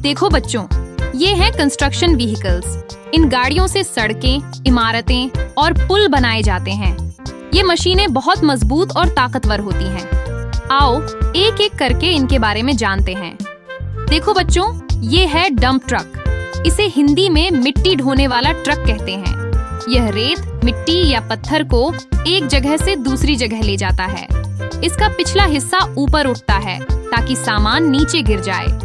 देखो बच्चों, ये हैं कंस्ट्रक्शन व्हीकल्स। इन गाड़ियों से सड़कें, इमारतें और पुल बनाए जाते हैं। ये मशीनें बहुत मजबूत और ताकतवर होती हैं। आओ एक एक करके इनके बारे में जानते हैं। देखो बच्चों, ये है डंप ट्रक। इसे हिंदी में मिट्टी ढोने वाला ट्रक कहते हैं। यह रेत, मिट्टी या पत्थर को एक जगह से दूसरी जगह ले जाता है। इसका पिछला हिस्सा ऊपर उठता है ताकि सामान नीचे गिर जाए।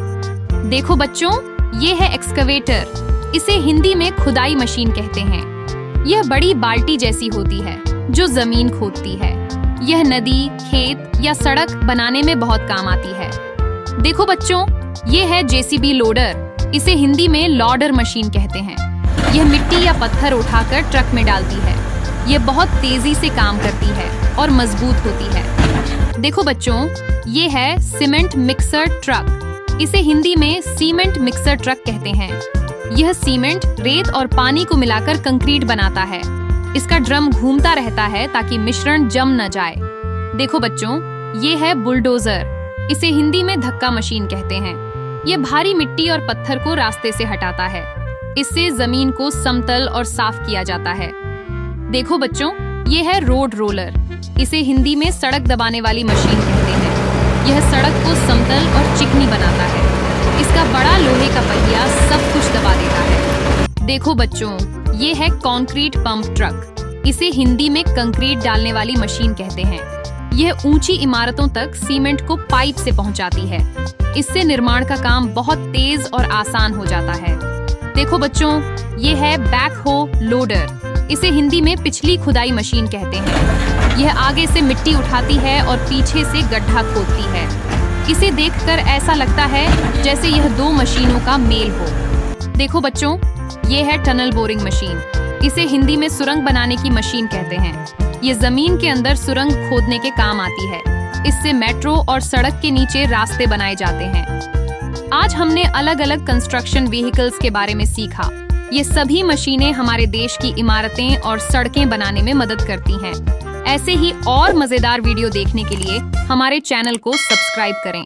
देखो बच्चों, ये है एक्सकवेटर। इसे हिंदी में खुदाई मशीन कहते हैं। यह बड़ी बाल्टी जैसी होती है जो जमीन खोदती है। यह नदी, खेत या सड़क बनाने में बहुत काम आती है। देखो बच्चों, ये है जेसीबी लोडर। इसे हिंदी में लॉडर मशीन कहते हैं। यह मिट्टी या पत्थर उठाकर ट्रक में डालती है। यह बहुत तेजी से काम करती है और मजबूत होती है। देखो बच्चों, ये है सीमेंट मिक्सर ट्रक। इसे हिंदी में सीमेंट मिक्सर ट्रक कहते हैं। यह सीमेंट, रेत और पानी को मिलाकर कंक्रीट बनाता है। इसका ड्रम घूमता रहता है ताकि मिश्रण जम न जाए। देखो बच्चों, ये है बुलडोजर। इसे हिंदी में धक्का मशीन कहते हैं। यह भारी मिट्टी और पत्थर को रास्ते से हटाता है। इससे जमीन को समतल और साफ किया जाता है। देखो बच्चों, ये है रोड रोलर। इसे हिंदी में सड़क दबाने वाली मशीन कहते हैं। यह सड़क को समतल और चिकनी बनाता है। इसका बड़ा लोहे का पहिया सब कुछ दबा देता है। देखो बच्चों, ये है कंक्रीट पंप ट्रक। इसे हिंदी में कंक्रीट डालने वाली मशीन कहते हैं। यह ऊंची इमारतों तक सीमेंट को पाइप से पहुंचाती है। इससे निर्माण का काम बहुत तेज और आसान हो जाता है। देखो बच्चों, ये है बैकहो लोडर। इसे हिंदी में पिछली खुदाई मशीन कहते हैं। यह आगे से मिट्टी उठाती है और पीछे से गड्ढा खोदती है। इसे देखकर ऐसा लगता है जैसे यह दो मशीनों का मेल हो। देखो बच्चों, ये है टनल बोरिंग मशीन। इसे हिंदी में सुरंग बनाने की मशीन कहते हैं। ये जमीन के अंदर सुरंग खोदने के काम आती है। इससे मेट्रो और सड़क के नीचे रास्ते बनाए जाते हैं। आज हमने अलग अलग कंस्ट्रक्शन व्हीकल्स के बारे में सीखा। ये सभी मशीनें हमारे देश की इमारतें और सड़कें बनाने में मदद करती हैं। ऐसे ही और मजेदार वीडियो देखने के लिए हमारे चैनल को सब्सक्राइब करें।